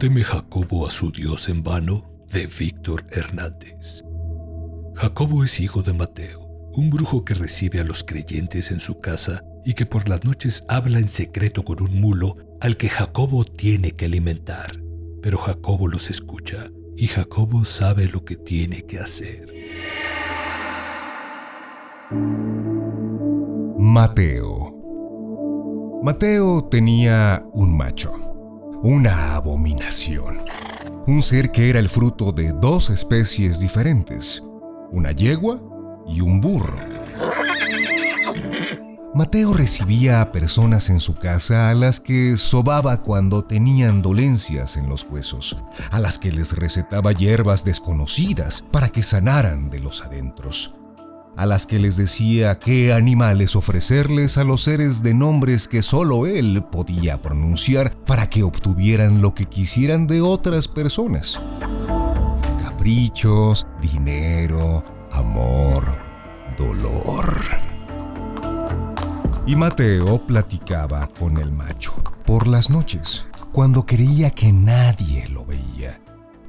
teme Jacobo a su Dios en vano? De Víctor Hernández. Jacobo es hijo de Mateo, un brujo que recibe a los creyentes en su casa y que por las noches habla en secreto con un mulo al que Jacobo tiene que alimentar. Pero Jacobo los escucha y Jacobo sabe lo que tiene que hacer. Mateo. Mateo tenía un macho, una abominación, un ser que era el fruto de dos especies diferentes, una yegua y un burro. Mateo recibía a personas en su casa a las que sobaba cuando tenían dolencias en los huesos, a las que les recetaba hierbas desconocidas para que sanaran de los adentros, a las que les decía qué animales ofrecerles a los seres de nombres que solo él podía pronunciar para que obtuvieran lo que quisieran de otras personas. Caprichos, dinero, amor, dolor. Y Mateo platicaba con el macho por las noches, cuando creía que nadie lo veía,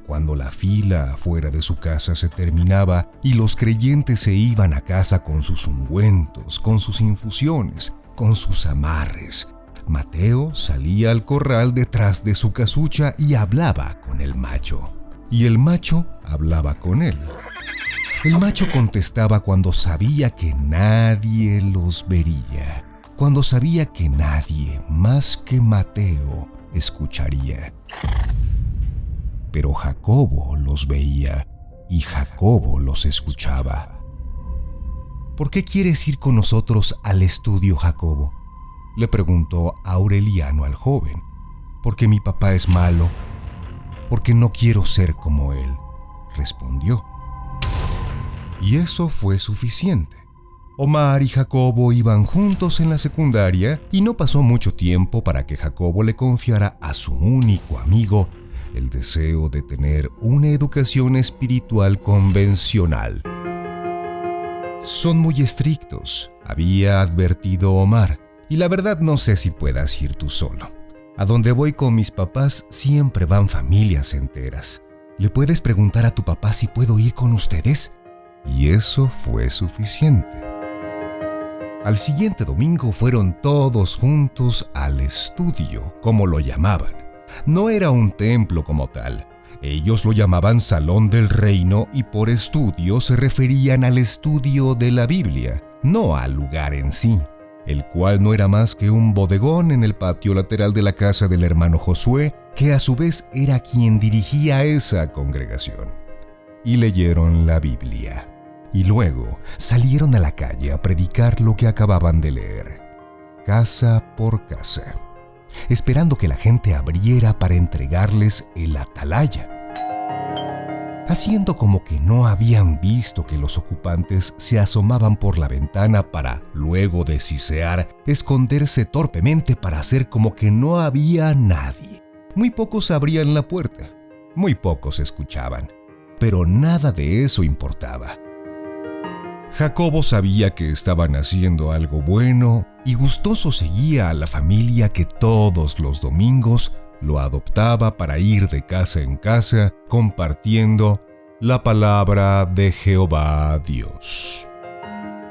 cuando la fila afuera de su casa se terminaba y los creyentes se iban a casa con sus ungüentos, con sus infusiones, con sus amarres. Mateo salía al corral detrás de su casucha y hablaba con el macho, y el macho hablaba con él. El macho contestaba cuando sabía que nadie los vería, cuando sabía que nadie más que Mateo escucharía. Pero Jacobo los veía y Jacobo los escuchaba. ¿Por qué quieres ir con nosotros al estudio, Jacobo?, le preguntó Aureliano al joven. Porque mi papá es malo, porque no quiero ser como él, respondió. Y eso fue suficiente. Omar y Jacobo iban juntos en la secundaria y no pasó mucho tiempo para que Jacobo le confiara a su único amigo el deseo de tener una educación espiritual convencional. Son muy estrictos, había advertido Omar, y la verdad no sé si puedas ir tú solo. A donde voy con mis papás siempre van familias enteras. ¿Le puedes preguntar a tu papá si puedo ir con ustedes? Y eso fue suficiente. Al siguiente domingo fueron todos juntos al estudio, como lo llamaban. No era un templo como tal. Ellos lo llamaban Salón del Reino y por estudio se referían al estudio de la Biblia, no al lugar en sí, el cual no era más que un bodegón en el patio lateral de la casa del hermano Josué, que a su vez era quien dirigía esa congregación. Y leyeron la Biblia. Y luego salieron a la calle a predicar lo que acababan de leer, casa por casa, esperando que la gente abriera para entregarles el atalaya, haciendo como que no habían visto que los ocupantes se asomaban por la ventana para, luego de sisear, esconderse torpemente para hacer como que no había nadie. Muy pocos abrían la puerta, muy pocos escuchaban, pero nada de eso importaba. Jacobo sabía que estaban haciendo algo bueno y gustoso seguía a la familia que todos los domingos lo adoptaba para ir de casa en casa compartiendo la palabra de Jehová Dios.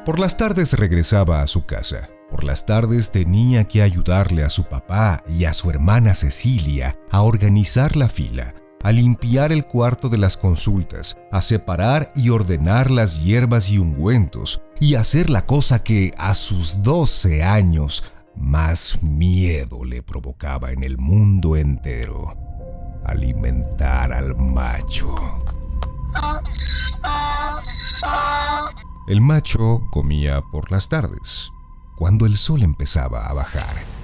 Por las tardes regresaba a su casa. Por las tardes tenía que ayudarle a su papá y a su hermana Cecilia a organizar la fila, a limpiar el cuarto de las consultas, a separar y ordenar las hierbas y ungüentos, y hacer la cosa que a sus 12 años más miedo le provocaba en el mundo entero: alimentar al macho. El macho comía por las tardes, cuando el sol empezaba a bajar.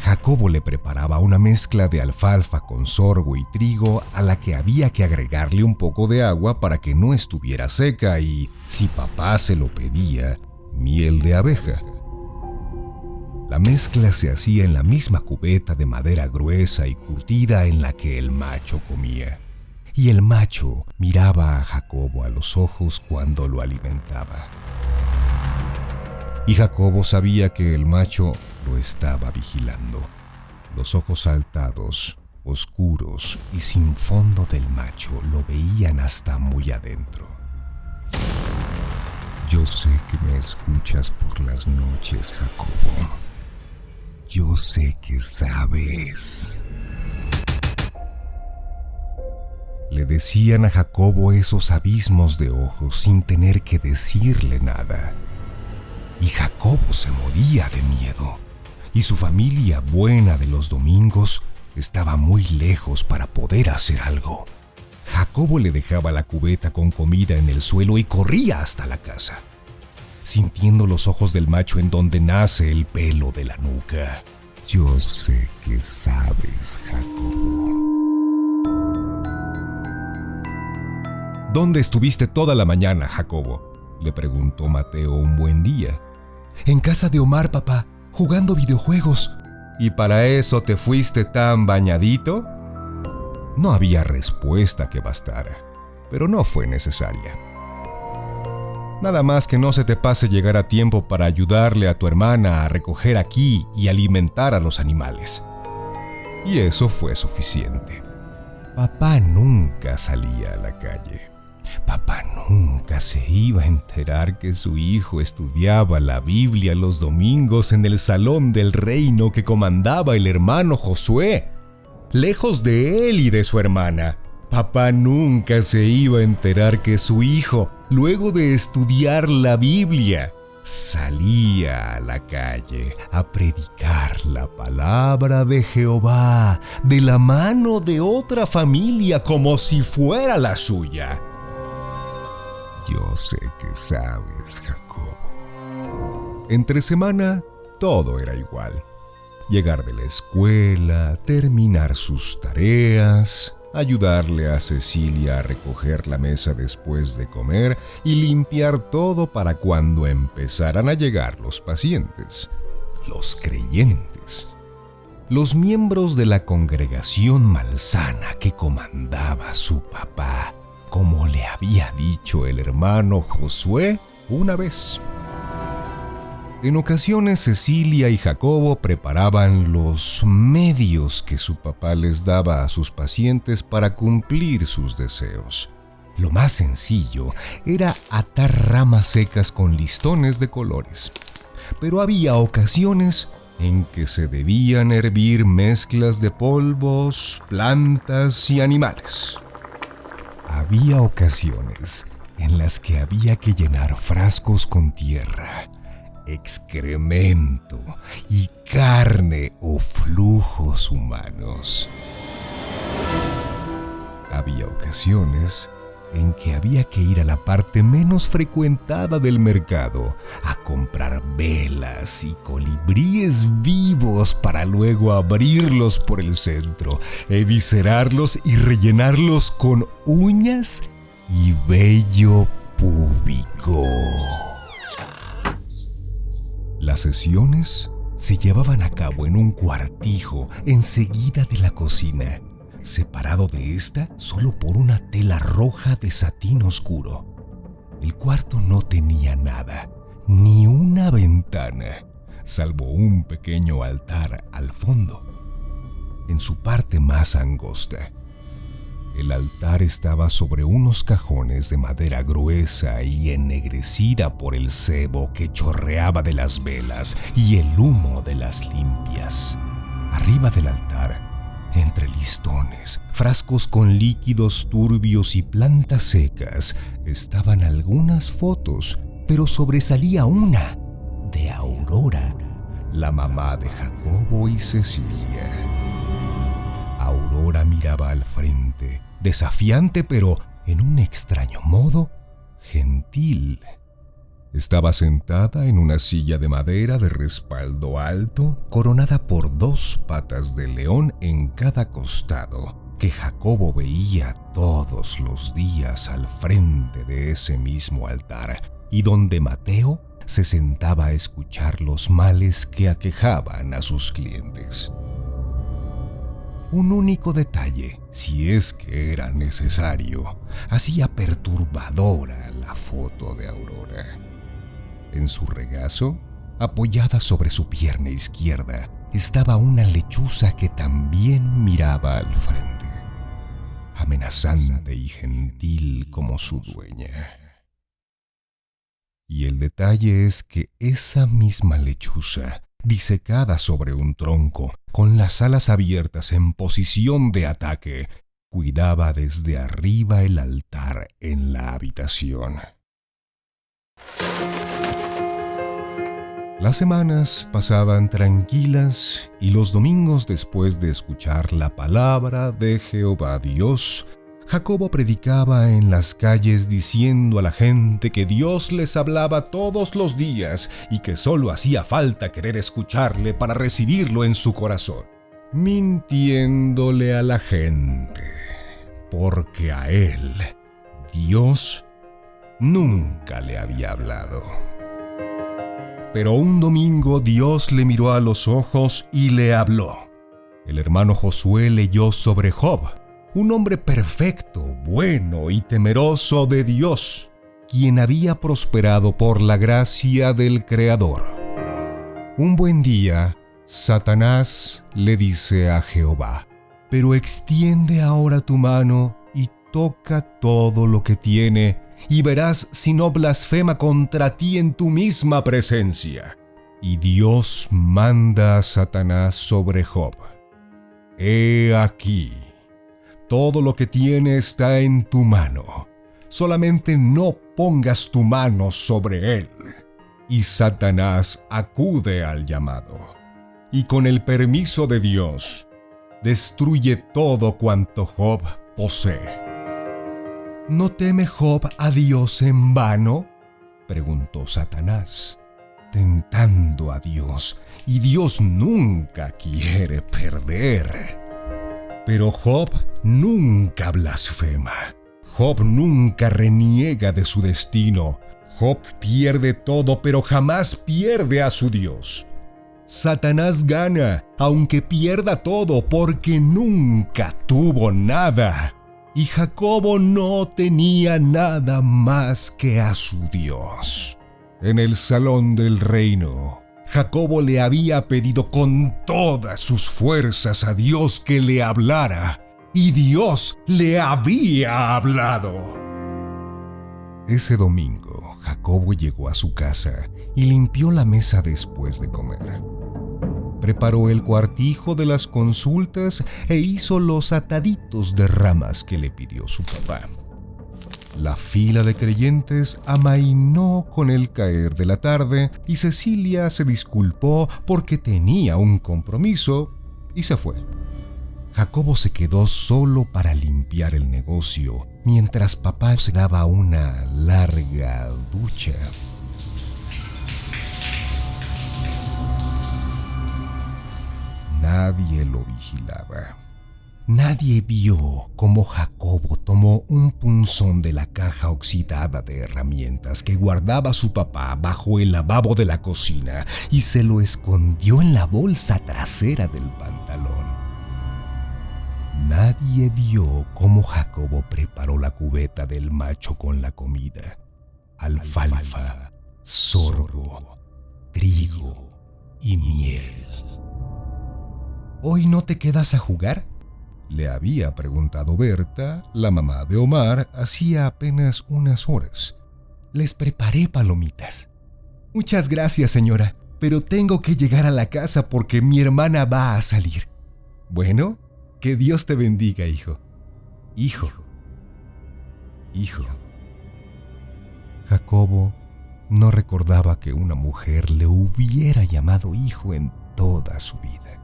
Jacobo le preparaba una mezcla de alfalfa con sorgo y trigo a la que había que agregarle un poco de agua para que no estuviera seca y, si papá se lo pedía, miel de abeja. La mezcla se hacía en la misma cubeta de madera gruesa y curtida en la que el macho comía. Y el macho miraba a Jacobo a los ojos cuando lo alimentaba. Y Jacobo sabía que el macho lo estaba vigilando, los ojos saltados, oscuros y sin fondo del macho, lo veían hasta muy adentro. Yo sé que me escuchas por las noches, Jacobo. Yo sé que sabes. Le decían a Jacobo esos abismos de ojos sin tener que decirle nada. Y Jacobo se moría de miedo. Y su familia buena de los domingos estaba muy lejos para poder hacer algo. Jacobo le dejaba la cubeta con comida en el suelo y corría hasta la casa, sintiendo los ojos del macho en donde nace el pelo de la nuca. Yo sé que sabes, Jacobo. ¿Dónde estuviste toda la mañana, Jacobo?, le preguntó Mateo un buen día. En casa de Omar, papá, jugando videojuegos. ¿Y para eso te fuiste tan bañadito? No había respuesta que bastara, pero no fue necesaria. Nada más que no se te pase llegar a tiempo para ayudarle a tu hermana a recoger aquí y alimentar a los animales. Y eso fue suficiente. Papá nunca salía a la calle. Papá nunca se iba a enterar que su hijo estudiaba la Biblia los domingos en el salón del reino que comandaba el hermano Josué. Lejos de él y de su hermana, papá nunca se iba a enterar que su hijo, luego de estudiar la Biblia, salía a la calle a predicar la palabra de Jehová de la mano de otra familia como si fuera la suya. Yo sé que sabes, Jacobo. Entre semana, todo era igual. Llegar de la escuela, terminar sus tareas, ayudarle a Cecilia a recoger la mesa después de comer y limpiar todo para cuando empezaran a llegar los pacientes, los creyentes, los miembros de la congregación malsana que comandaba su papá, como le había dicho el hermano Josué una vez. En ocasiones Cecilia y Jacobo preparaban los medios que su papá les daba a sus pacientes para cumplir sus deseos. Lo más sencillo era atar ramas secas con listones de colores. Pero había ocasiones en que se debían hervir mezclas de polvos, plantas y animales. Había ocasiones en las que había que llenar frascos con tierra, excremento y carne o flujos humanos. Había ocasiones en que había que ir a la parte menos frecuentada del mercado a comprar velas y colibríes vivos para luego abrirlos por el centro, eviscerarlos y rellenarlos con uñas y vello púbico. Las sesiones se llevaban a cabo en un cuartijo enseguida de la cocina, separado de esta solo por una tela roja de satín oscuro. El cuarto no tenía nada, ni una ventana, salvo un pequeño altar al fondo, en su parte más angosta. El altar estaba sobre unos cajones de madera gruesa y ennegrecida por el sebo que chorreaba de las velas y el humo de las limpias. Arriba del altar, entre listones, frascos con líquidos turbios y plantas secas, estaban algunas fotos, pero sobresalía una de Aurora, la mamá de Jacobo y Cecilia. Aurora miraba al frente, desafiante, pero en un extraño modo, gentil. Estaba sentada en una silla de madera de respaldo alto, coronada por 2 patas de león en cada costado, que Jacobo veía todos los días al frente de ese mismo altar, y donde Mateo se sentaba a escuchar los males que aquejaban a sus clientes. Un único detalle, si es que era necesario, hacía perturbadora la foto de Aurora. En su regazo, apoyada sobre su pierna izquierda, estaba una lechuza que también miraba al frente, amenazante y gentil como su dueña. Y el detalle es que esa misma lechuza, disecada sobre un tronco, con las alas abiertas en posición de ataque, cuidaba desde arriba el altar en la habitación. Las semanas pasaban tranquilas y los domingos, después de escuchar la palabra de Jehová Dios, Jacobo predicaba en las calles diciendo a la gente que Dios les hablaba todos los días y que solo hacía falta querer escucharle para recibirlo en su corazón, mintiéndole a la gente, porque a él Dios nunca le había hablado. Pero un domingo Dios le miró a los ojos y le habló. El hermano Josué leyó sobre Job, un hombre perfecto, bueno y temeroso de Dios, quien había prosperado por la gracia del Creador. Un buen día, Satanás le dice a Jehová: «Pero extiende ahora tu mano y toca todo lo que tiene, y verás si no blasfema contra ti en tu misma presencia». Y Dios manda a Satanás sobre Job: «He aquí, todo lo que tiene está en tu mano, solamente no pongas tu mano sobre él». Y Satanás acude al llamado, y con el permiso de Dios, destruye todo cuanto Job posee. ¿No teme Job a Dios en vano?, preguntó Satanás, tentando a Dios, y Dios nunca quiere perder. Pero Job nunca blasfema. Job nunca reniega de su destino. Job pierde todo, pero jamás pierde a su Dios. Satanás gana, aunque pierda todo, porque nunca tuvo nada. Y Jacobo no tenía nada más que a su Dios. En el salón del reino, Jacobo le había pedido con todas sus fuerzas a Dios que le hablara, y Dios le había hablado. Ese domingo, Jacobo llegó a su casa y limpió la mesa después de comer. Preparó el cuartijo de las consultas e hizo los ataditos de ramas que le pidió su papá. La fila de creyentes amainó con el caer de la tarde y Cecilia se disculpó porque tenía un compromiso y se fue. Jacobo se quedó solo para limpiar el negocio mientras papá se daba una larga ducha. Nadie lo vigilaba. Nadie vio cómo Jacobo tomó un punzón de la caja oxidada de herramientas que guardaba su papá bajo el lavabo de la cocina y se lo escondió en la bolsa trasera del pantalón. Nadie vio cómo Jacobo preparó la cubeta del macho con la comida: alfalfa, sorgo, trigo y miel. ¿Hoy no te quedas a jugar?, le había preguntado Berta, la mamá de Omar, hacía apenas unas horas. Les preparé palomitas. Muchas gracias, señora, pero tengo que llegar a la casa porque mi hermana va a salir. Bueno, que Dios te bendiga, hijo. Hijo. Jacobo no recordaba que una mujer le hubiera llamado hijo en toda su vida.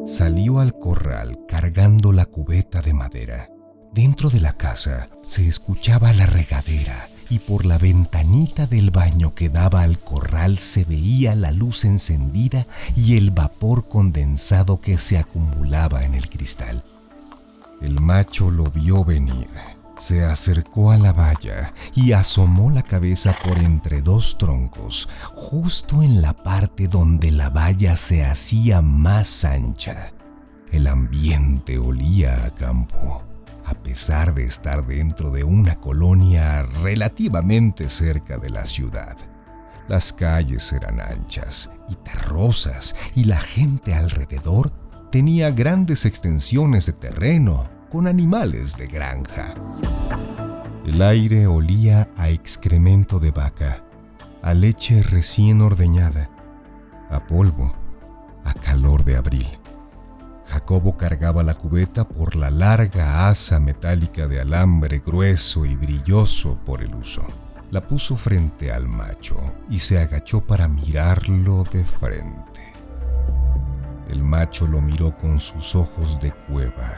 Salió al corral cargando la cubeta de madera. Dentro de la casa se escuchaba la regadera y por la ventanita del baño que daba al corral se veía la luz encendida y el vapor condensado que se acumulaba en el cristal. El macho lo vio venir. Se acercó a la valla y asomó la cabeza por entre dos troncos, justo en la parte donde la valla se hacía más ancha. El ambiente olía a campo, a pesar de estar dentro de una colonia relativamente cerca de la ciudad. Las calles eran anchas y terrosas y la gente alrededor tenía grandes extensiones de terreno con animales de granja. El aire olía a excremento de vaca, a leche recién ordeñada, a polvo, a calor de abril. Jacobo cargaba la cubeta por la larga asa metálica de alambre grueso y brilloso por el uso. La puso frente al macho y se agachó para mirarlo de frente. El macho lo miró con sus ojos de cueva,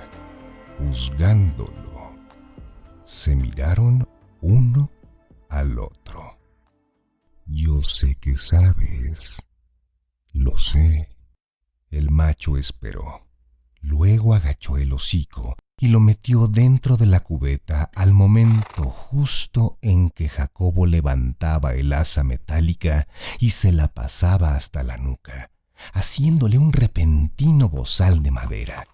juzgándolo. Se miraron uno al otro. Yo sé que sabes. Lo sé. El macho esperó. Luego agachó el hocico y lo metió dentro de la cubeta al momento justo en que Jacobo levantaba el asa metálica y se la pasaba hasta la nuca, haciéndole un repentino bozal de madera.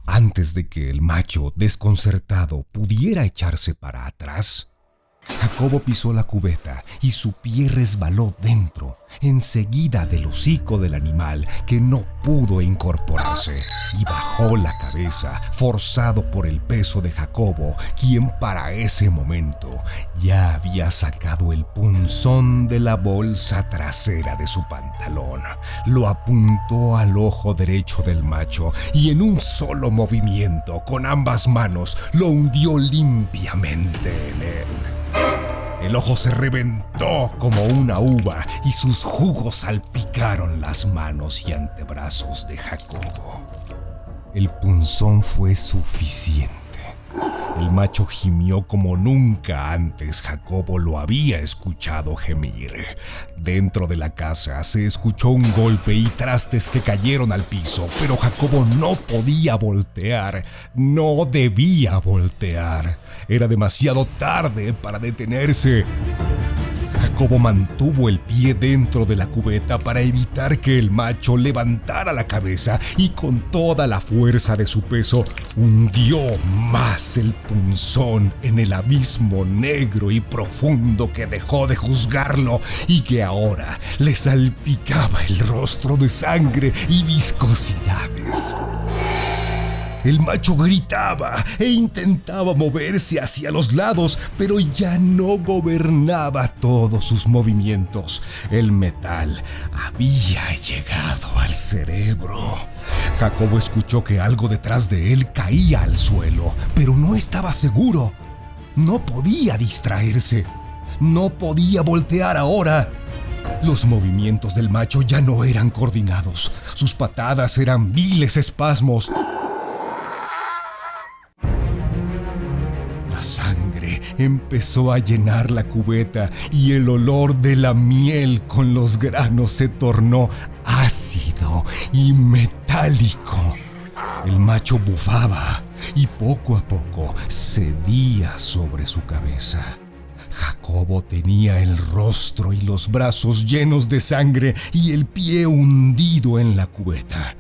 Antes de que el macho, desconcertado, pudiera echarse para atrás, Jacobo pisó la cubeta y su pie resbaló dentro, enseguida del hocico del animal, que no pudo incorporarse, y bajó la cabeza, forzado por el peso de Jacobo, quien para ese momento ya había sacado el punzón de la bolsa trasera de su pantalón. Lo apuntó al ojo derecho del macho y en un solo movimiento, con ambas manos, lo hundió limpiamente en él. El ojo se reventó como una uva y sus jugos salpicaron las manos y antebrazos de Jacobo. El punzón fue suficiente. El macho gimió como nunca antes Jacobo lo había escuchado gemir. Dentro de la casa se escuchó un golpe y trastes que cayeron al piso, pero Jacobo no podía voltear, no debía voltear. Era demasiado tarde para detenerse. Jacobo mantuvo el pie dentro de la cubeta para evitar que el macho levantara la cabeza y con toda la fuerza de su peso hundió más el punzón en el abismo negro y profundo que dejó de juzgarlo y que ahora le salpicaba el rostro de sangre y viscosidades. El macho gritaba e intentaba moverse hacia los lados, pero ya no gobernaba todos sus movimientos. El metal había llegado al cerebro. Jacobo escuchó que algo detrás de él caía al suelo, pero no estaba seguro. No podía distraerse. No podía voltear ahora. Los movimientos del macho ya no eran coordinados. Sus patadas eran viles espasmos. La sangre empezó a llenar la cubeta y el olor de la miel con los granos se tornó ácido y metálico. El macho bufaba y poco a poco cedía sobre su cabeza. Jacobo tenía el rostro y los brazos llenos de sangre y el pie hundido en la cubeta.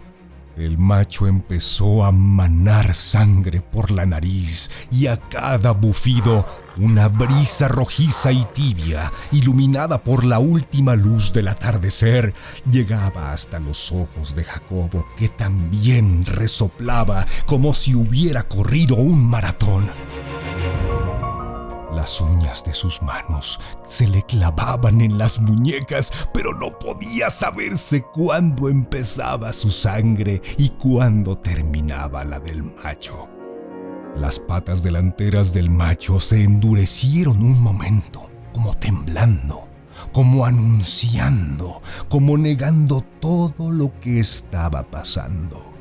El macho empezó a manar sangre por la nariz y a cada bufido una brisa rojiza y tibia, iluminada por la última luz del atardecer, llegaba hasta los ojos de Jacobo, que también resoplaba como si hubiera corrido un maratón. Las uñas de sus manos se le clavaban en las muñecas, pero no podía saberse cuándo empezaba su sangre y cuándo terminaba la del macho. Las patas delanteras del macho se endurecieron un momento, como temblando, como anunciando, como negando todo lo que estaba pasando.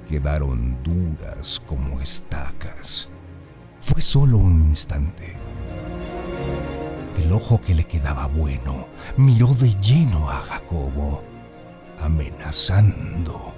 Quedaron duras como estacas. Fue solo un instante. El ojo que le quedaba bueno miró de lleno a Jacobo, amenazando.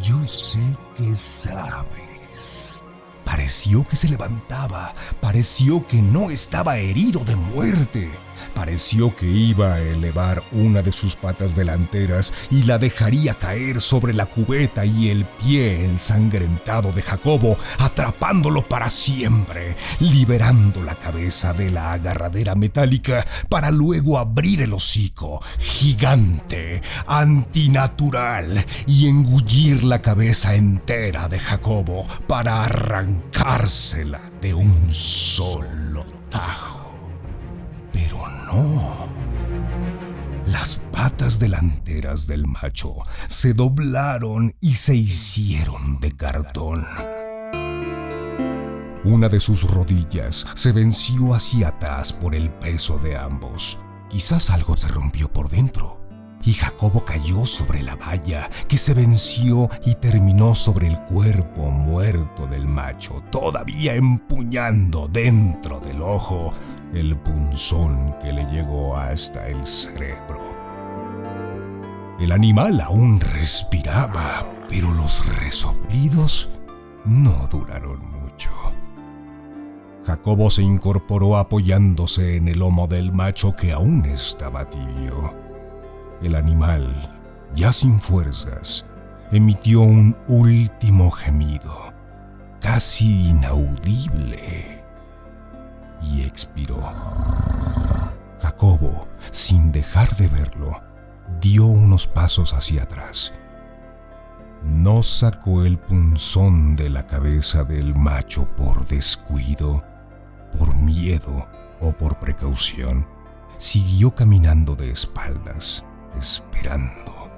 Yo sé que sabes. Pareció que se levantaba, pareció que no estaba herido de muerte, pareció que iba a elevar una de sus patas delanteras y la dejaría caer sobre la cubeta y el pie ensangrentado de Jacobo, atrapándolo para siempre, liberando la cabeza de la agarradera metálica para luego abrir el hocico, gigante, antinatural, y engullir la cabeza entera de Jacobo para arrancársela de un solo tajo. Pero no. Las patas delanteras del macho se doblaron y se hicieron de cartón. Una de sus rodillas se venció hacia atrás por el peso de ambos. Quizás algo se rompió por dentro, y Jacobo cayó sobre la valla, que se venció y terminó sobre el cuerpo muerto del macho, todavía empuñando dentro del ojo el punzón que le llegó hasta el cerebro. El animal aún respiraba, pero los resoplidos no duraron mucho. Jacobo se incorporó apoyándose en el lomo del macho, que aún estaba tibio. El animal, ya sin fuerzas, emitió un último gemido, casi inaudible, y expiró. Jacobo, sin dejar de verlo, dio unos pasos hacia atrás. No sacó el punzón de la cabeza del macho por descuido, por miedo o por precaución. Siguió caminando de espaldas, esperando.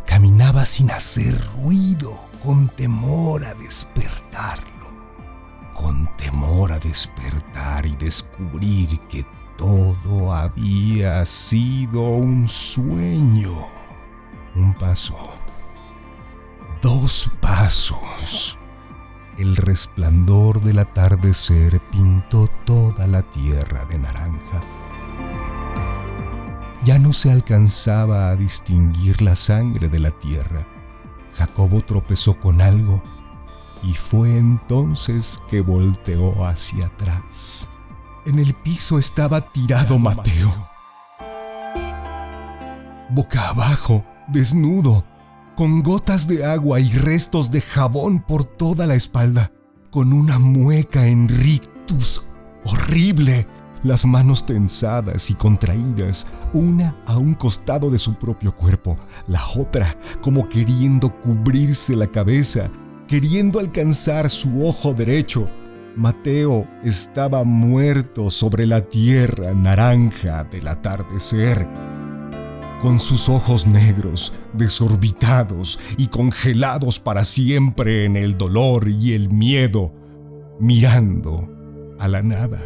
Caminaba sin hacer ruido, con temor a despertarlo. Con temor a despertar y descubrir que todo había sido un sueño. Un paso. 2 pasos. El resplandor del atardecer pintó toda la tierra de naranja. Ya no se alcanzaba a distinguir la sangre de la tierra. Jacobo tropezó con algo y fue entonces que volteó hacia atrás. En el piso estaba tirado Mateo. Boca abajo, desnudo, con gotas de agua y restos de jabón por toda la espalda, con una mueca en rictus horrible, las manos tensadas y contraídas, una a un costado de su propio cuerpo, la otra como queriendo cubrirse la cabeza, queriendo alcanzar su ojo derecho. Mateo estaba muerto sobre la tierra naranja del atardecer, con sus ojos negros, desorbitados y congelados para siempre en el dolor y el miedo, mirando a la nada.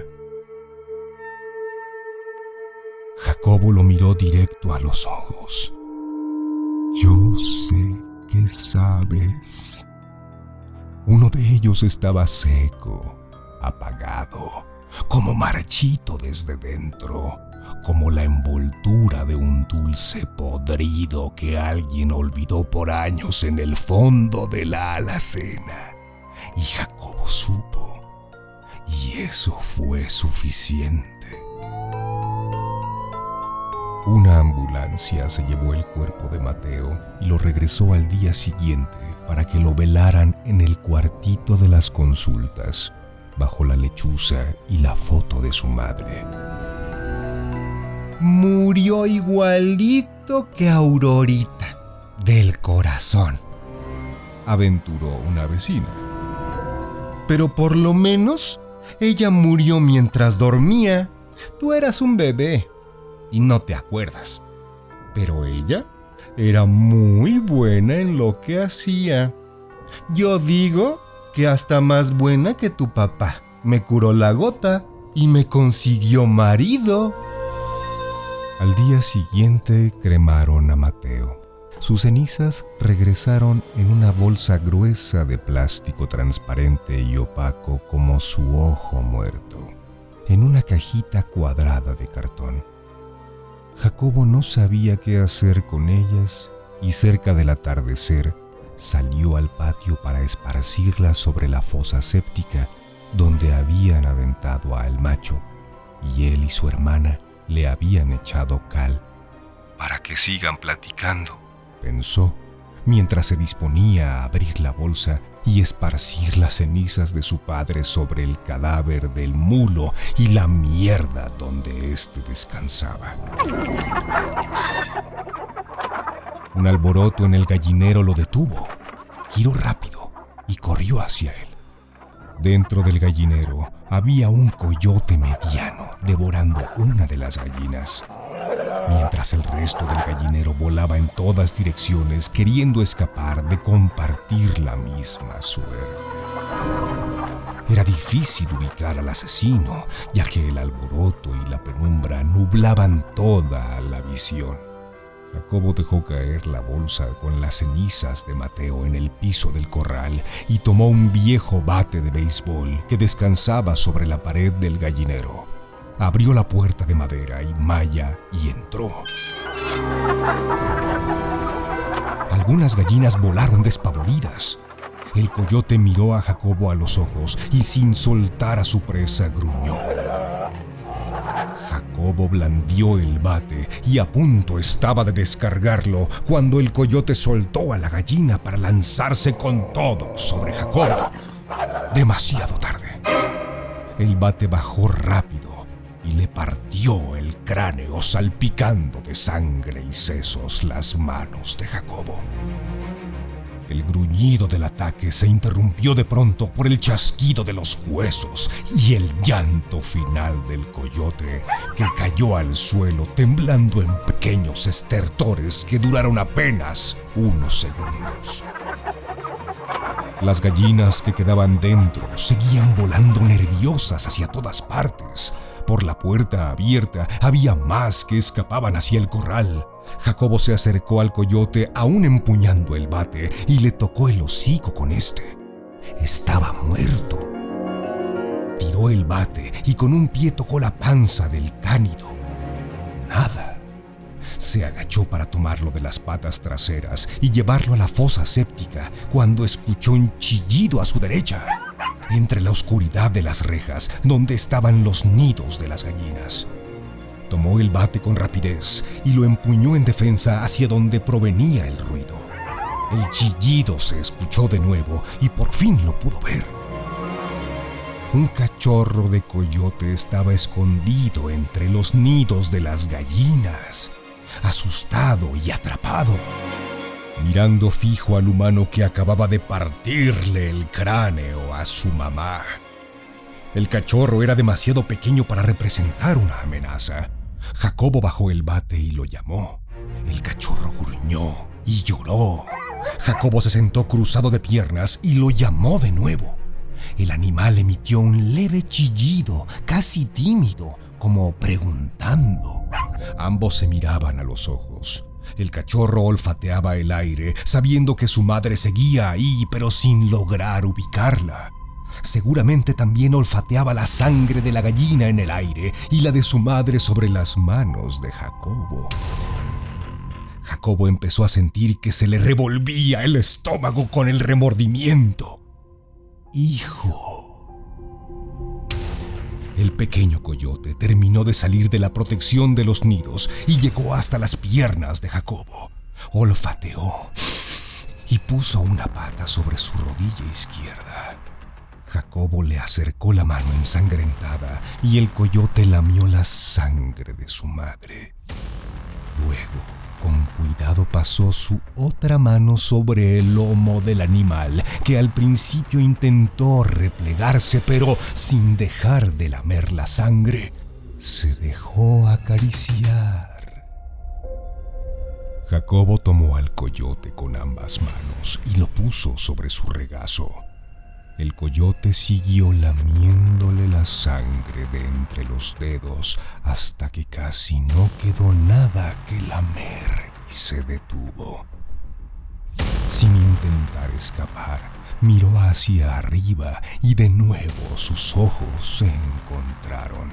Jacobo lo miró directo a los ojos. Yo sé que sabes. Uno de ellos estaba seco, apagado, como marchito desde dentro, como la envoltura de un dulce podrido que alguien olvidó por años en el fondo de la alacena. Y Jacobo supo, y eso fue suficiente. Una ambulancia se llevó el cuerpo de Mateo y lo regresó al día siguiente para que lo velaran en el cuartito de las consultas, bajo la lechuza y la foto de su madre. Murió igualito que Aurorita, del corazón, aventuró una vecina. Pero por lo menos ella murió mientras dormía. Tú eras un bebé y no te acuerdas. Pero ella era muy buena en lo que hacía. Yo digo que hasta más buena que tu papá. Me curó la gota y me consiguió marido. Al día siguiente cremaron a Mateo. Sus cenizas regresaron en una bolsa gruesa de plástico transparente y opaco como su ojo muerto, en una cajita cuadrada de cartón. Jacobo no sabía qué hacer con ellas y cerca del atardecer salió al patio para esparcirlas sobre la fosa séptica donde habían aventado al macho, y él y su hermana le habían echado cal. «Para que sigan platicando», pensó, mientras se disponía a abrir la bolsa y esparcir las cenizas de su padre sobre el cadáver del mulo y la mierda donde éste descansaba. Un alboroto en el gallinero lo detuvo. Giró rápido y corrió hacia él. Dentro del gallinero había un coyote mediano devorando una de las gallinas, mientras el resto del gallinero volaba en todas direcciones queriendo escapar de compartir la misma suerte. Era difícil ubicar al asesino, ya que el alboroto y la penumbra nublaban toda la visión. Jacobo dejó caer la bolsa con las cenizas de Mateo en el piso del corral y tomó un viejo bate de béisbol que descansaba sobre la pared del gallinero. Abrió la puerta de madera y malla y entró. Algunas gallinas volaron despavoridas. El coyote miró a Jacobo a los ojos y sin soltar a su presa gruñó. Jacobo blandió el bate y a punto estaba de descargarlo cuando el coyote soltó a la gallina para lanzarse con todo sobre Jacobo. Demasiado tarde. El bate bajó rápido y le partió el cráneo, salpicando de sangre y sesos las manos de Jacobo. El gruñido del ataque se interrumpió de pronto por el chasquido de los huesos y el llanto final del coyote, que cayó al suelo temblando en pequeños estertores que duraron apenas unos segundos. Las gallinas que quedaban dentro seguían volando nerviosas hacia todas partes. Por la puerta abierta había más que escapaban hacia el corral. Jacobo se acercó al coyote aún empuñando el bate y le tocó el hocico con este. Estaba muerto. Tiró el bate y con un pie tocó la panza del cánido. Nada. Se agachó para tomarlo de las patas traseras y llevarlo a la fosa séptica cuando escuchó un chillido a su derecha, entre la oscuridad de las rejas donde estaban los nidos de las gallinas. Tomó el bate con rapidez y lo empuñó en defensa hacia donde provenía el ruido. El chillido se escuchó de nuevo y por fin lo pudo ver. Un cachorro de coyote estaba escondido entre los nidos de las gallinas, asustado y atrapado, mirando fijo al humano que acababa de partirle el cráneo a su mamá. El cachorro era demasiado pequeño para representar una amenaza. Jacobo bajó el bate y lo llamó. El cachorro gruñó y lloró. Jacobo se sentó cruzado de piernas y lo llamó de nuevo. El animal emitió un leve chillido, casi tímido, como preguntando. Ambos se miraban a los ojos. El cachorro olfateaba el aire, sabiendo que su madre seguía ahí, pero sin lograr ubicarla. Seguramente también olfateaba la sangre de la gallina en el aire y la de su madre sobre las manos de Jacobo. Jacobo empezó a sentir que se le revolvía el estómago con el remordimiento. ¡Hijo! El pequeño coyote terminó de salir de la protección de los nidos y llegó hasta las piernas de Jacobo. Olfateó y puso una pata sobre su rodilla izquierda. Jacobo le acercó la mano ensangrentada y el coyote lamió la sangre de su madre. Luego, con cuidado pasó su otra mano sobre el lomo del animal, que al principio intentó replegarse, pero sin dejar de lamer la sangre, se dejó acariciar. Jacobo tomó al coyote con ambas manos y lo puso sobre su regazo. El coyote siguió lamiéndole la sangre de entre los dedos hasta que casi no quedó nada que lamer y se detuvo. Sin intentar escapar, miró hacia arriba y de nuevo sus ojos se encontraron.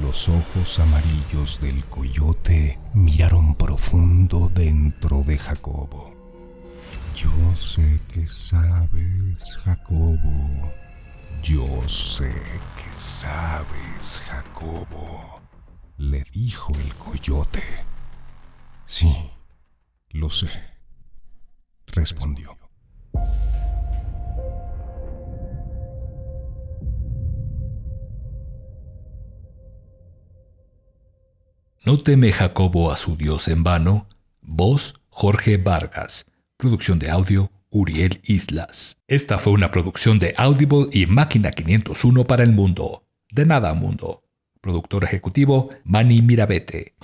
Los ojos amarillos del coyote miraron profundo dentro de Jacobo. Yo sé que sabes, Jacobo. Yo sé que sabes, Jacobo. le dijo el coyote. Sí, lo sé, respondió. No teme Jacobo a su Dios en vano. Voz Jorge Vargas. Producción de audio Uriel Islas. Esta fue una producción de Audible y Máquina 501 para el mundo. De nada, mundo. Productor ejecutivo Manny Mirabete.